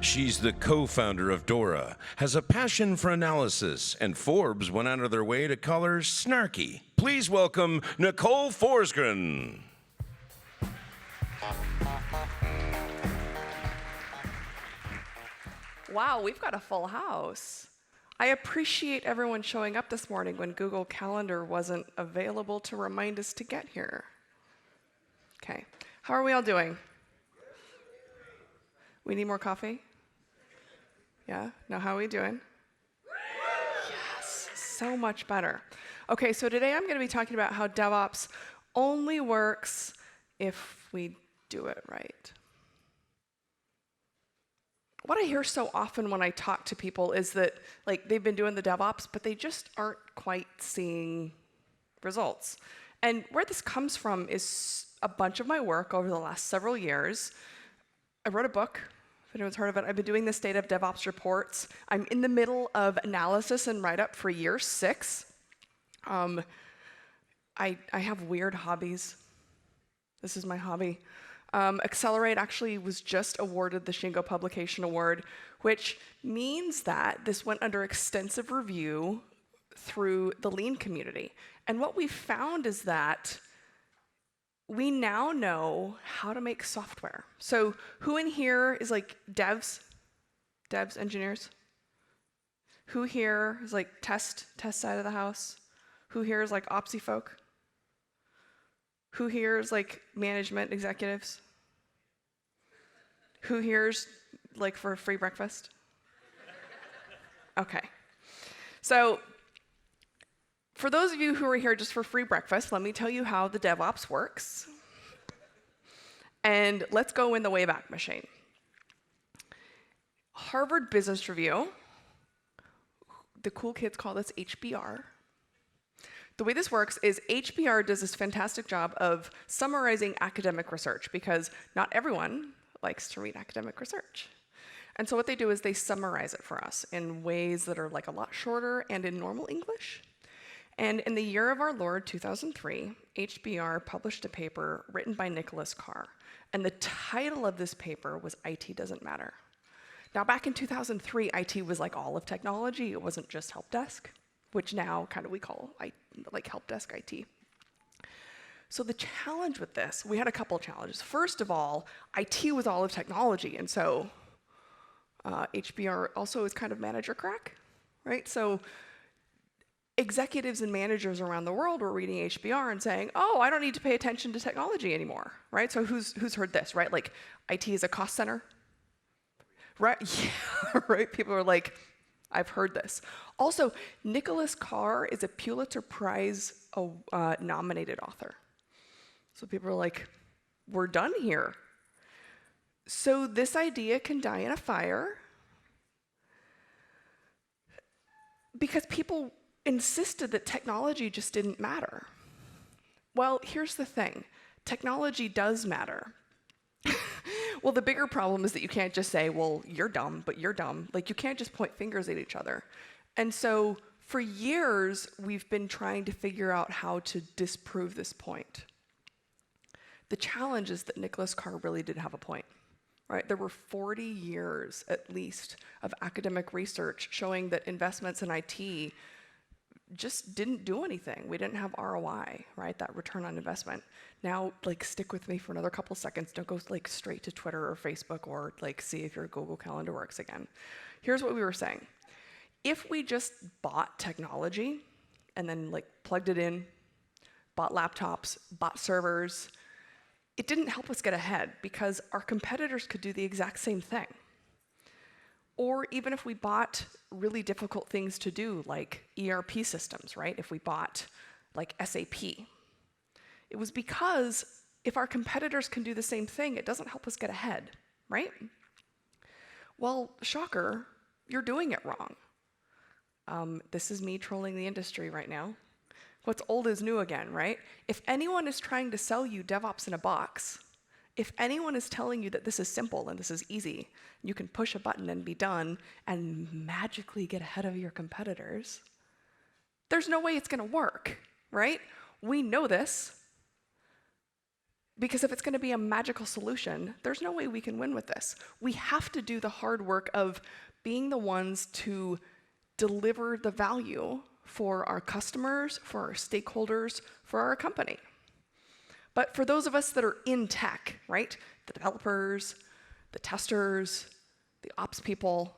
She's the co-founder of Dora, has a passion for analysis, and Forbes went out of their way to call her snarky. Please welcome Nicole Forsgren. Wow, we've got a full house. I appreciate everyone showing up this morning when Google Calendar wasn't available to remind us to get here. Okay, how are we all doing? We need more coffee? Yeah? No, how are we doing? Yes, so much better. Okay, so today I'm going to be talking about how DevOps only works if we do it right. What I hear so often when I talk to people is that they've been doing the DevOps, but they just aren't quite seeing results. And where this comes from is a bunch of my work over the last several years. I wrote a book, if anyone's heard of it. I've been doing the State of DevOps reports. I'm in the middle of analysis and write-up for year 6. I have weird hobbies. This is my hobby. Accelerate actually was just awarded the Shingo Publication Award, which means that this went under extensive review through the Lean community. And what we found is that we now know how to make software. So who in here is devs, engineers? Who here is test side of the house? Who here is opsy folk? Who here is management executives? Who here's for a free breakfast? Okay. So for those of you who are here just for free breakfast, let me tell you how the DevOps works. And let's go in the Wayback Machine. Harvard Business Review, the cool kids call this HBR. The way this works is HBR does this fantastic job of summarizing academic research because not everyone likes to read academic research. And so what they do is they summarize it for us in ways that are a lot shorter and in normal English. And in the year of our Lord, 2003, HBR published a paper written by Nicholas Carr. And the title of this paper was IT Doesn't Matter. Now back in 2003, IT was all of technology. It wasn't just help desk, which now kind of we call help desk IT. So the challenge with this, we had a couple of challenges. First of all, IT was all of technology, and so HBR also is kind of manager crack, right? So executives and managers around the world were reading HBR and saying, oh, I don't need to pay attention to technology anymore, right? So who's heard this, right? IT is a cost center, right? Yeah, right? People are I've heard this. Also, Nicholas Carr is a Pulitzer Prize nominated author. So people are we're done here. So this idea can die in a fire because people insisted that technology just didn't matter. Well, here's the thing. Technology does matter. Well, the bigger problem is that you can't just say, well, you're dumb, but you're dumb. You can't just point fingers at each other. And so for years, we've been trying to figure out how to disprove this point. The challenge is that Nicholas Carr really did have a point, right? There were 40 years, at least, of academic research showing that investments in IT just didn't do anything. We didn't have ROI, right? That return on investment. Now, stick with me for another couple seconds. Don't go straight to Twitter or Facebook or see if your Google Calendar works again. Here's what we were saying. If we just bought technology and then plugged it in, bought laptops, bought servers, it didn't help us get ahead because our competitors could do the exact same thing. Or even if we bought really difficult things to do, like ERP systems, right? If we bought SAP, it was because if our competitors can do the same thing, it doesn't help us get ahead, right? Well, shocker, you're doing it wrong. This is me trolling the industry right now. What's old is new again, right? If anyone is trying to sell you DevOps in a box, if anyone is telling you that this is simple and this is easy, you can push a button and be done and magically get ahead of your competitors, there's no way it's going to work, right? We know this. Because if it's going to be a magical solution, there's no way we can win with this. We have to do the hard work of being the ones to deliver the value for our customers, for our stakeholders, for our company. But for those of us that are in tech, right? The developers, the testers, the ops people,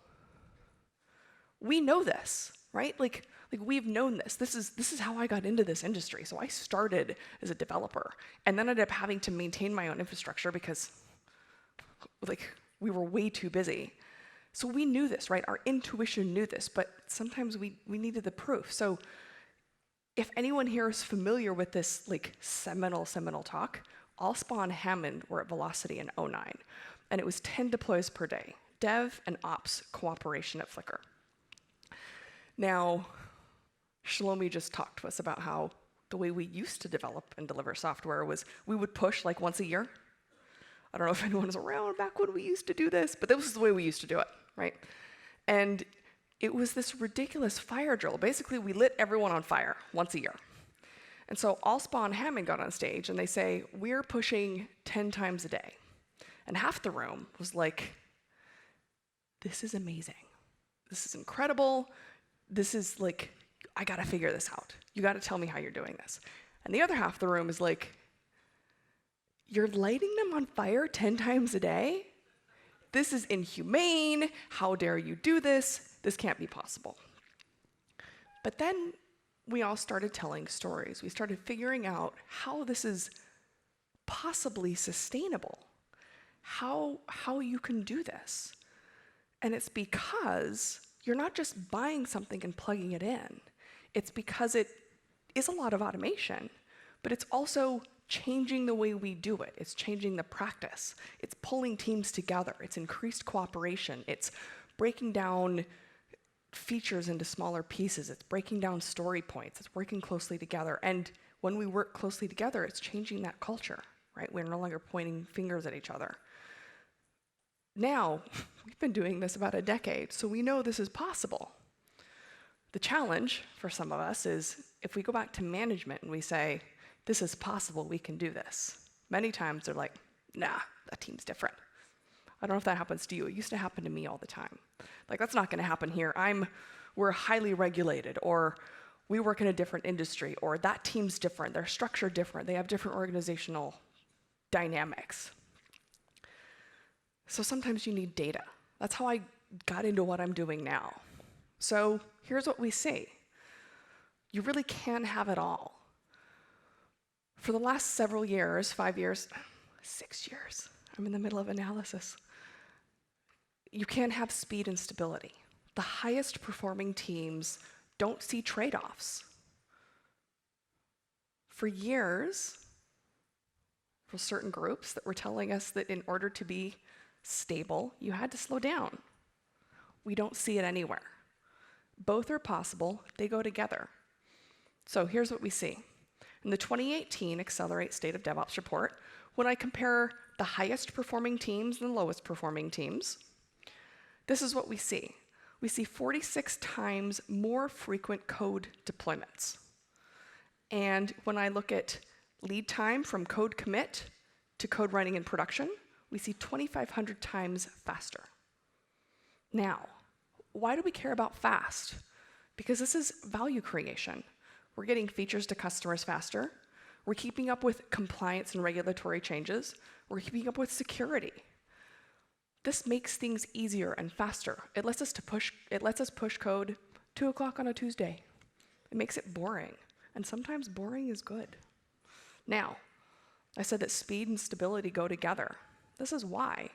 we know this, right? Like we've known this. This is how I got into this industry. So I started as a developer and then ended up having to maintain my own infrastructure because we were way too busy. So we knew this, right? Our intuition knew this, but sometimes we needed the proof. So if anyone here is familiar with this seminal talk, Allspaw and Hammond were at Velocity in 2009, and it was 10 deploys per day, dev and ops cooperation at Flickr. Now, Shlomi just talked to us about how the way we used to develop and deliver software was we would push once a year. I don't know if anyone was around back when we used to do this, but this was the way we used to do it, right? And it was this ridiculous fire drill. Basically, we lit everyone on fire once a year. And so Allspaw and Hammond got on stage and they say, we're pushing 10 times a day. And half the room was like, this is amazing. This is incredible. This is I gotta figure this out. You gotta tell me how you're doing this. And the other half of the room is like, you're lighting them on fire 10 times a day? This is inhumane. How dare you do this? This can't be possible. But then we all started telling stories. We started figuring out how this is possibly sustainable, how you can do this. And it's because you're not just buying something and plugging it in. It's because it is a lot of automation, but it's also changing the way we do it. It's changing the practice. It's pulling teams together. It's increased cooperation. It's breaking down features into smaller pieces. It's breaking down story points. It's working closely together. And when we work closely together, it's changing that culture, right? We're no longer pointing fingers at each other. Now, we've been doing this about a decade, so we know this is possible. The challenge for some of us is if we go back to management and we say, this is possible, we can do this. Many times they're like, nah, that team's different. I don't know if that happens to you. It used to happen to me all the time. That's not gonna happen here. We're highly regulated, or we work in a different industry, or that team's different, their structure different, they have different organizational dynamics. So sometimes you need data. That's how I got into what I'm doing now. So here's what we see. You really can have it all. For the last several years, 5 years, 6 years, I'm in the middle of analysis. You can have speed and stability. The highest performing teams don't see trade-offs. For years, for certain groups that were telling us that in order to be stable, you had to slow down. We don't see it anywhere. Both are possible, they go together. So here's what we see. In the 2018 Accelerate State of DevOps report, when I compare the highest performing teams and the lowest performing teams, this is what we see. We see 46 times more frequent code deployments. And when I look at lead time from code commit to code running in production, we see 2,500 times faster. Now, why do we care about fast? Because this is value creation. We're getting features to customers faster. We're keeping up with compliance and regulatory changes. We're keeping up with security. This makes things easier and faster. It lets us push code 2 o'clock on a Tuesday. It makes it boring. And sometimes boring is good. Now, I said that speed and stability go together. This is why.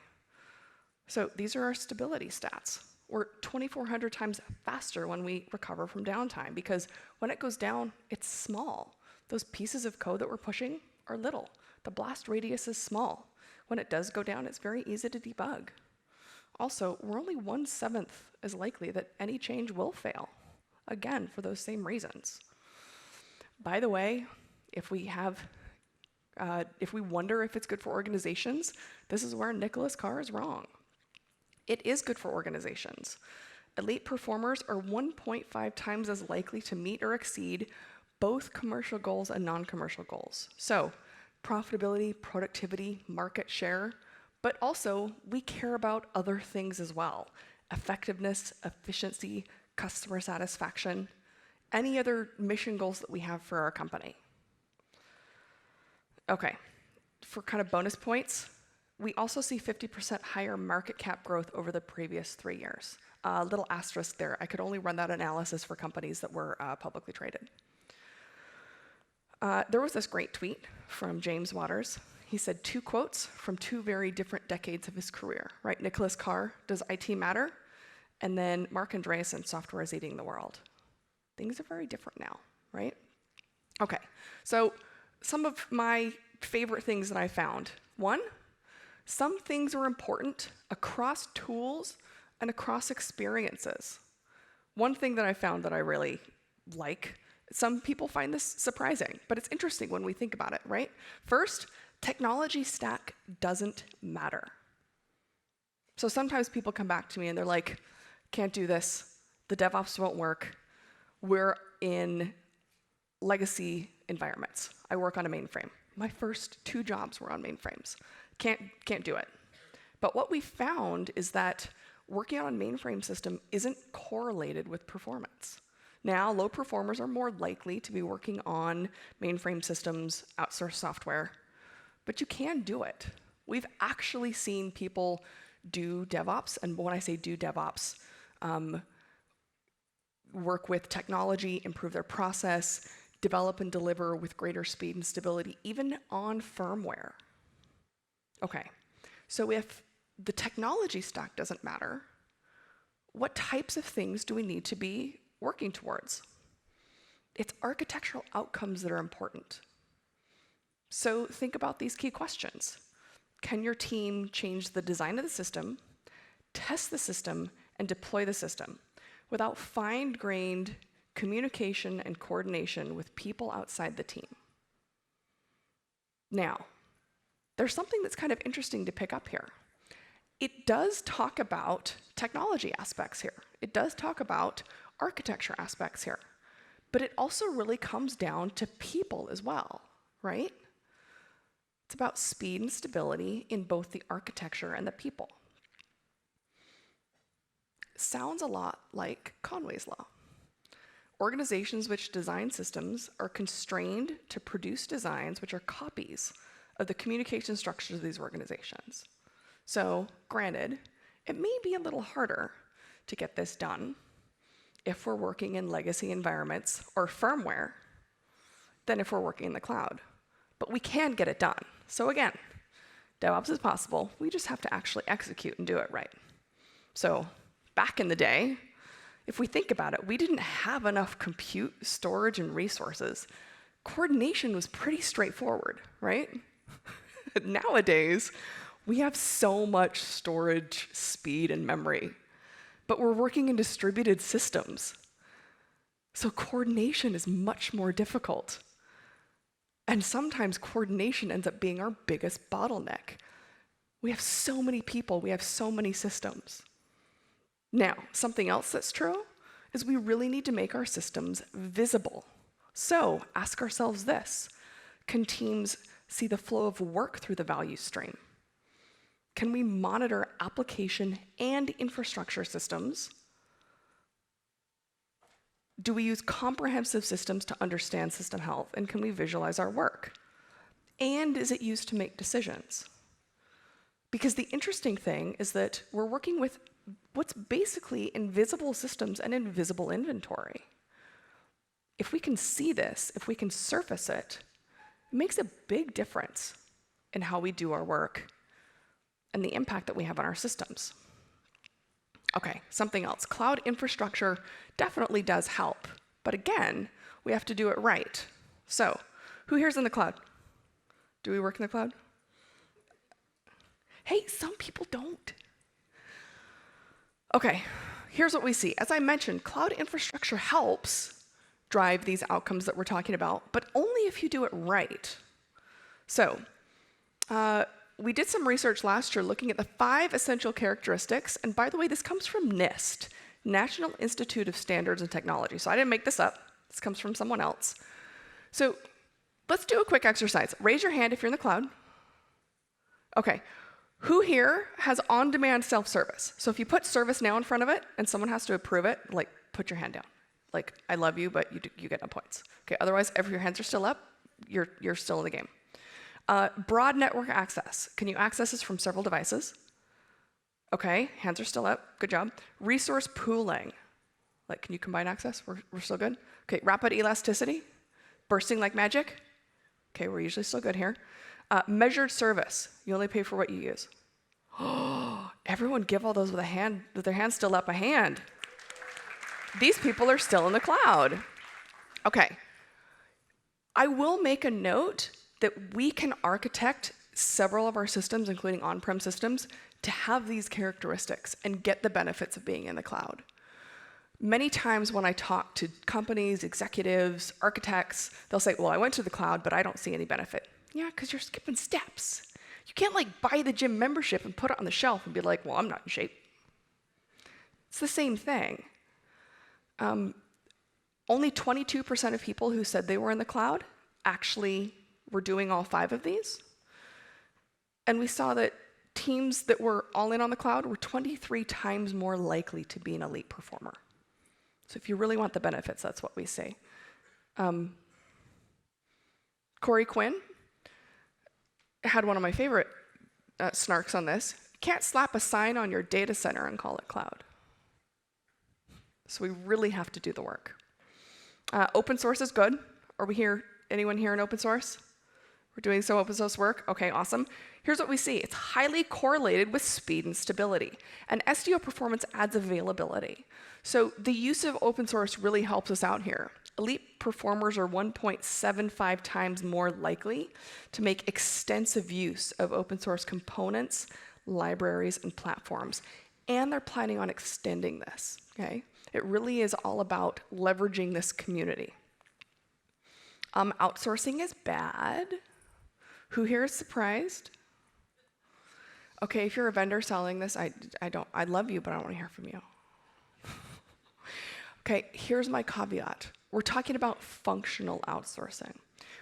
So these are our stability stats. We're 2,400 times faster when we recover from downtime, because when it goes down, it's small. Those pieces of code that we're pushing are little. The blast radius is small. When it does go down, it's very easy to debug. Also, we're only 1/7 as likely that any change will fail, again, for those same reasons. By the way, if we wonder if it's good for organizations, this is where Nicholas Carr is wrong. It is good for organizations. Elite performers are 1.5 times as likely to meet or exceed both commercial goals and non-commercial goals. So profitability, productivity, market share, but also we care about other things as well. Effectiveness, efficiency, customer satisfaction, any other mission goals that we have for our company. Okay, for kind of bonus points, we also see 50% higher market cap growth over the previous 3 years. A little asterisk there. I could only run that analysis for companies that were publicly traded. There was this great tweet from James Waters. He said 2 quotes from 2 very different decades of his career, right? Nicholas Carr, does IT matter? And then Mark Andreessen, software is eating the world. Things are very different now, right? Okay, so some of my favorite things that I found. 1, some things are important across tools and across experiences. One thing that I found that I really like, some people find this surprising, but it's interesting when we think about it, right? First, technology stack doesn't matter. So sometimes people come back to me and they're like, can't do this, the DevOps won't work, we're in legacy environments. I work on a mainframe. My first 2 jobs were on mainframes. Can't do it. But what we found is that working on a mainframe system isn't correlated with performance. Now, low performers are more likely to be working on mainframe systems, outsourced software, but you can do it. We've actually seen people do DevOps, and when I say do DevOps, work with technology, improve their process, develop and deliver with greater speed and stability, even on firmware. Okay, so if the technology stack doesn't matter, what types of things do we need to be working towards? It's architectural outcomes that are important. So think about these key questions. Can your team change the design of the system, test the system, and deploy the system without fine-grained communication and coordination with people outside the team? Now, there's something that's kind of interesting to pick up here. It does talk about technology aspects here. It does talk about architecture aspects here. But it also really comes down to people as well, right? It's about speed and stability in both the architecture and the people. Sounds a lot like Conway's law. Organizations which design systems are constrained to produce designs which are copies of the communication structures of these organizations. So, granted, it may be a little harder to get this done if we're working in legacy environments or firmware than if we're working in the cloud. But we can get it done. So again, DevOps is possible. We just have to actually execute and do it right. So back in the day, if we think about it, we didn't have enough compute, storage, and resources. Coordination was pretty straightforward, right? Nowadays, we have so much storage, speed, and memory, but we're working in distributed systems. So coordination is much more difficult. And sometimes coordination ends up being our biggest bottleneck. We have so many people, we have so many systems. Now, something else that's true is we really need to make our systems visible. So ask ourselves this: can teams see the flow of work through the value stream? Can we monitor application and infrastructure systems? Do we use comprehensive systems to understand system health? And can we visualize our work? And is it used to make decisions? Because the interesting thing is that we're working with what's basically invisible systems and invisible inventory. If we can see this, if we can surface it, it makes a big difference in how we do our work and the impact that we have on our systems. Okay, something else. Cloud infrastructure definitely does help, but again, we have to do it right. So, who here's in the cloud? Do we work in the cloud? Hey, some people don't. Okay, here's what we see. As I mentioned, cloud infrastructure helps drive these outcomes that we're talking about, but only if you do it right. So, we did some research last year looking at the 5 essential characteristics, and by the way, this comes from NIST, National Institute of Standards and Technology. So I didn't make this up. This comes from someone else. So Let's do a quick exercise. Raise your hand if you're in the cloud. Okay. Who here has on-demand self-service? So if you put ServiceNow in front of it and someone has to approve it, like, put your hand down. Like, I love you, but you get no points. Okay, otherwise, if your hands are still up, you're still in the game. Broad network access. Can you access this from several devices? Okay, hands are still up. Good job. Resource pooling. Like, can you combine access? We're still good. Okay, rapid elasticity. Bursting like magic. Okay, we're usually still good here. Measured service. You only pay for what you use. Everyone give all those with their hands still up a hand. These people are still in the cloud. Okay. I will make a note that we can architect several of our systems, including on-prem systems, to have these characteristics and get the benefits of being in the cloud. Many times when I talk to companies, executives, architects, they'll say, well, I went to the cloud, but I don't see any benefit. Yeah, because you're skipping steps. You can't like buy the gym membership and put it on the shelf and be like, well, I'm not in shape. It's the same thing. Only 22% of people who said they were in the cloud actually were doing all 5 of these. And we saw that teams that were all in on the cloud were 23 times more likely to be an elite performer. So if you really want the benefits, that's what we say. Corey Quinn had one of my favorite snarks on this. Can't slap a sign on your data center and call it cloud. So we really have to do the work. Open source is good. Are we here? Anyone here in open source? We're doing some open source work? Okay, awesome. Here's what we see. It's highly correlated with speed and stability. And SDO performance adds availability. So the use of open source really helps us out here. Elite performers are 1.75 times more likely to make extensive use of open source components, libraries, and platforms. And they're planning on extending this, okay? It really is all about leveraging this community. Outsourcing is bad. Who here is surprised? Okay, if you're a vendor selling this, I love you, but I don't want to hear from you. Okay, here's my caveat. We're talking about functional outsourcing.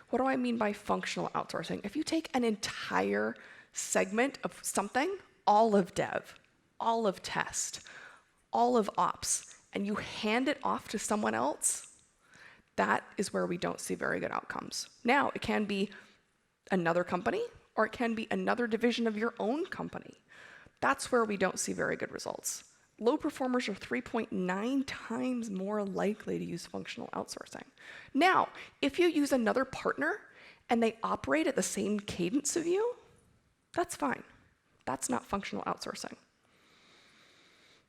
What do I mean by functional outsourcing? If you take an entire segment of something, all of dev, all of test, all of ops, and you hand it off to someone else, that is where we don't see very good outcomes. Now, it can be another company, or it can be another division of your own company. That's where we don't see very good results. Low performers are 3.9 times more likely to use functional outsourcing. Now, if you use another partner and they operate at the same cadence of you, that's fine. That's not functional outsourcing.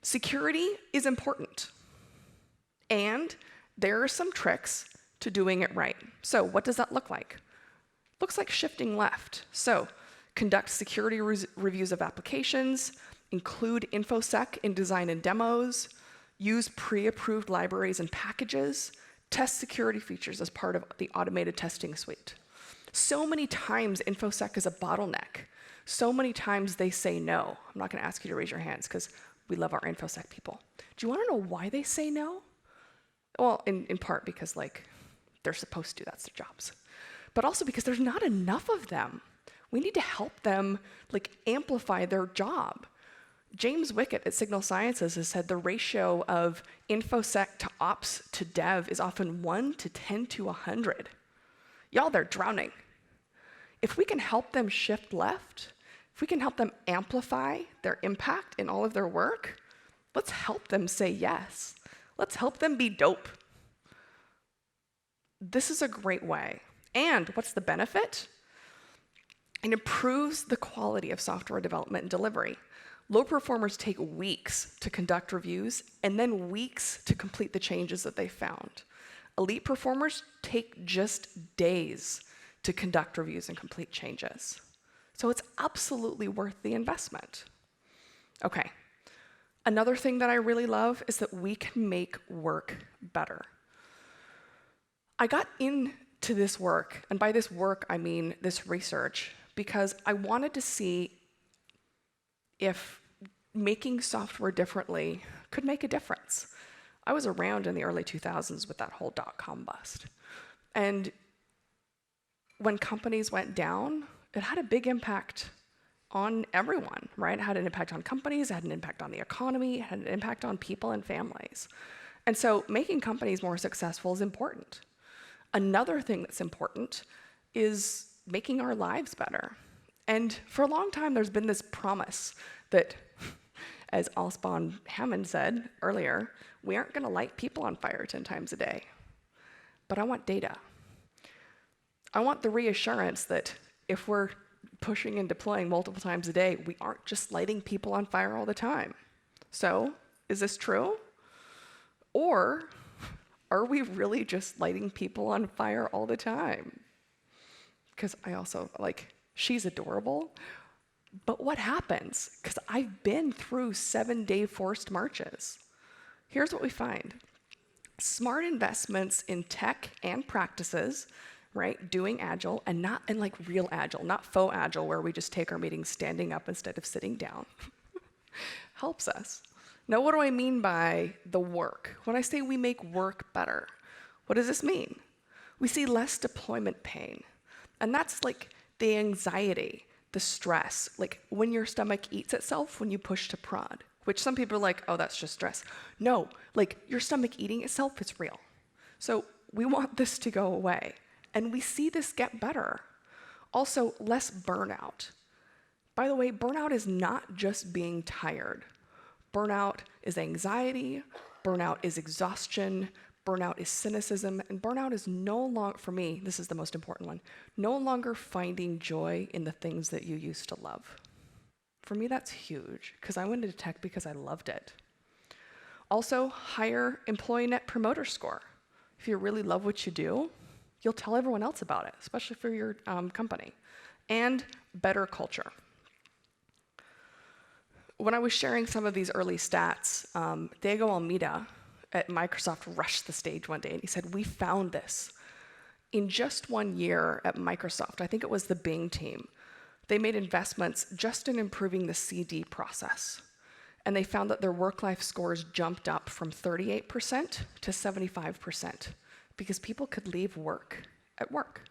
Security is important. And there are some tricks to doing it right. So what does that look like? Looks like shifting left. So conduct security reviews of applications, include InfoSec in design and demos, use pre-approved libraries and packages, test security features as part of the automated testing suite. So many times InfoSec is a bottleneck. So many times they say no. I'm not going to ask you to raise your hands because we love our InfoSec people. Do you want to know why they say no? Well, in part because like they're supposed to, that's their jobs. But also because there's not enough of them. We need to help them like amplify their job. James Wickett at Signal Sciences has said the ratio of InfoSec to ops to dev is often 1 to 10 to 100. Y'all, they're drowning. If we can help them shift left, if we can help them amplify their impact in all of their work, let's help them say yes. Let's help them be dope. This is a great way. And what's the benefit? It improves the quality of software development and delivery. Low performers take weeks to conduct reviews and then weeks to complete the changes that they found. Elite performers take just days to conduct reviews and complete changes. So it's absolutely worth the investment. Okay, another thing that I really love is that we can make work better. I got into this work, and by this work I mean this research, because I wanted to see if making software differently could make a difference. I was around in the early 2000s with that whole dot-com bust. And when companies went down, it had a big impact on everyone, right? It had an impact on companies, it had an impact on the economy, it had an impact on people and families. And so making companies more successful is important. Another thing that's important is making our lives better. And for a long time, there's been this promise that, as Alspawn Hammond said earlier, we aren't going to light people on fire 10 times a day. But I want data. I want the reassurance that if we're pushing and deploying multiple times a day, we aren't just lighting people on fire all the time. So, is this true? Or are we really just lighting people on fire all the time? Because I also, she's adorable, but what happens? Because I've been through 7-day forced marches. Here's what we find. Smart investments in tech and practices, right? Doing agile, and not in real agile, not faux agile, where we just take our meetings standing up instead of sitting down, helps us. Now, what do I mean by the work? When I say we make work better, what does this mean? We see less deployment pain. And that's the anxiety, the stress, when your stomach eats itself when you push to prod, which some people are like, oh, that's just stress. No, your stomach eating itself is real. So we want this to go away. And we see this get better. Also, less burnout. By the way, burnout is not just being tired. Burnout is anxiety, burnout is exhaustion, burnout is cynicism, and burnout is no longer, for me, this is the most important one, no longer finding joy in the things that you used to love. For me, that's huge, because I went into tech because I loved it. Also, higher employee net promoter score. If you really love what you do, you'll tell everyone else about it, especially for your company. And better culture. When I was sharing some of these early stats, Diego Almeida at Microsoft rushed the stage one day and he said, we found this. In just 1 year at Microsoft, I think it was the Bing team, they made investments just in improving the CD process. And they found that their work-life scores jumped up from 38% to 75% because people could leave work at work.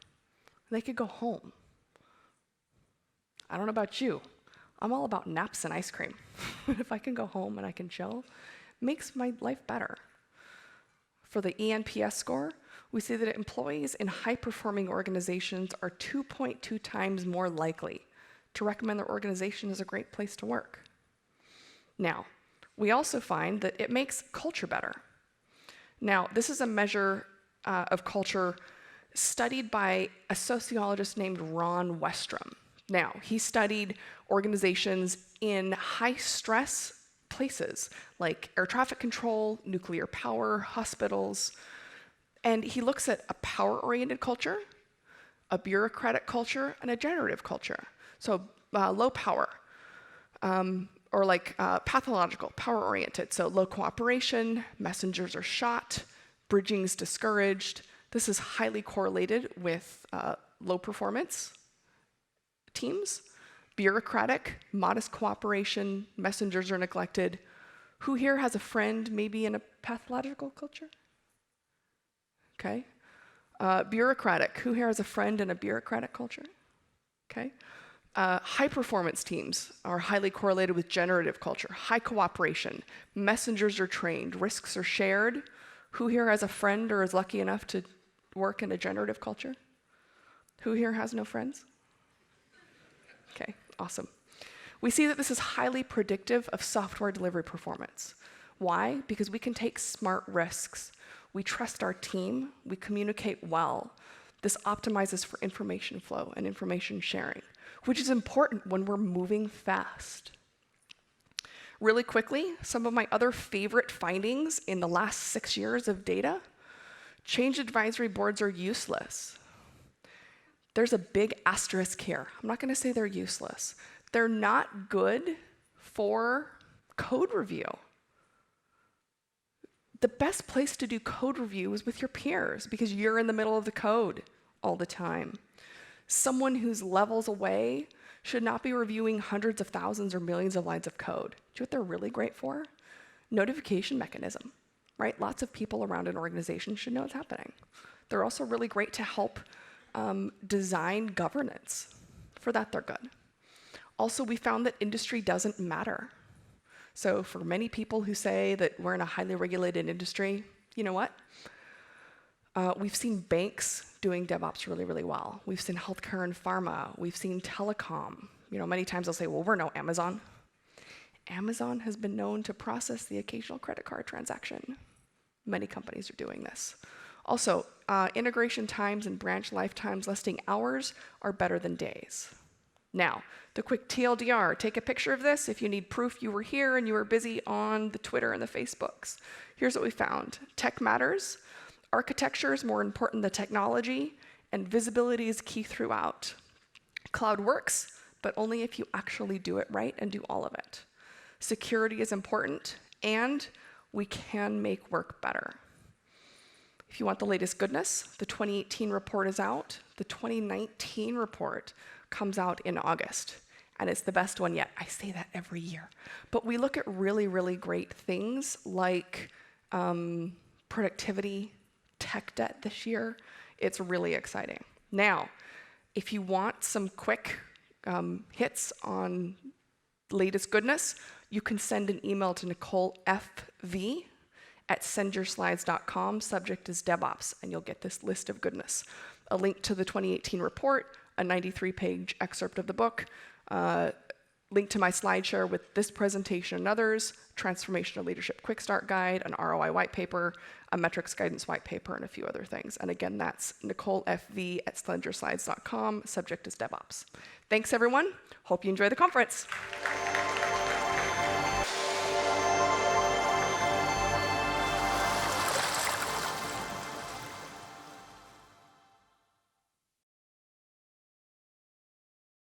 They could go home. I don't know about you. I'm all about naps and ice cream. If I can go home and I can chill, it makes my life better. For the ENPS score, we see that employees in high-performing organizations are 2.2 times more likely to recommend their organization as a great place to work. Now, we also find that it makes culture better. Now, this is a measure of culture studied by a sociologist named Ron Westrom. Now, he studied organizations in high-stress places like air traffic control, nuclear power, hospitals, and he looks at a power-oriented culture, a bureaucratic culture, and a generative culture. So low power, or pathological, power-oriented. So low cooperation, messengers are shot, bridging's discouraged. This is highly correlated with low performance teams. Bureaucratic, modest cooperation, messengers are neglected. Who here has a friend maybe in a pathological culture? Okay. Bureaucratic, who here has a friend in a bureaucratic culture? Okay. High performance teams are highly correlated with generative culture. High cooperation, messengers are trained, risks are shared. Who here has a friend or is lucky enough to work in a generative culture? Who here has no friends? Okay, awesome. We see that this is highly predictive of software delivery performance. Why? Because we can take smart risks. We trust our team, we communicate well. This optimizes for information flow and information sharing, which is important when we're moving fast. Really quickly, some of my other favorite findings in the last 6 years of data, change advisory boards are useless. There's a big asterisk here. I'm not going to say they're useless. They're not good for code review. The best place to do code review is with your peers because you're in the middle of the code all the time. Someone who's levels away should not be reviewing hundreds of thousands or millions of lines of code. Do you know what they're really great for? Notification mechanism, right? Lots of people around an organization should know what's happening. They're also really great to help design governance. For that, they're good. Also, we found that industry doesn't matter. So for many people who say that we're in a highly regulated industry, you know what? We've seen banks doing DevOps really, really well. We've seen healthcare and pharma. We've seen telecom. Many times they'll say, well, we're no Amazon. Amazon has been known to process the occasional credit card transaction. Many companies are doing this. Also, integration times and branch lifetimes listing hours are better than days. Now, the quick TLDR, take a picture of this if you need proof you were here and you were busy on the Twitter and the Facebooks. Here's what we found. Tech matters, architecture is more important than technology, and visibility is key throughout. Cloud works, but only if you actually do it right and do all of it. Security is important, and we can make work better. If you want the latest goodness, the 2018 report is out. The 2019 report comes out in August, and it's the best one yet. I say that every year. But we look at really, really great things like productivity, tech debt this year. It's really exciting. Now, if you want some quick hits on latest goodness, you can send an email to Nicole FV at sendyourslides.com. Subject is DevOps, and you'll get this list of goodness. A link to the 2018 report, a 93-page excerpt of the book, link to my SlideShare with this presentation and others, Transformational Leadership Quick Start Guide, an ROI white paper, a metrics guidance white paper, and a few other things. And again, that's Nicole FV at sendyourslides.com. Subject is DevOps. Thanks, everyone. Hope you enjoy the conference.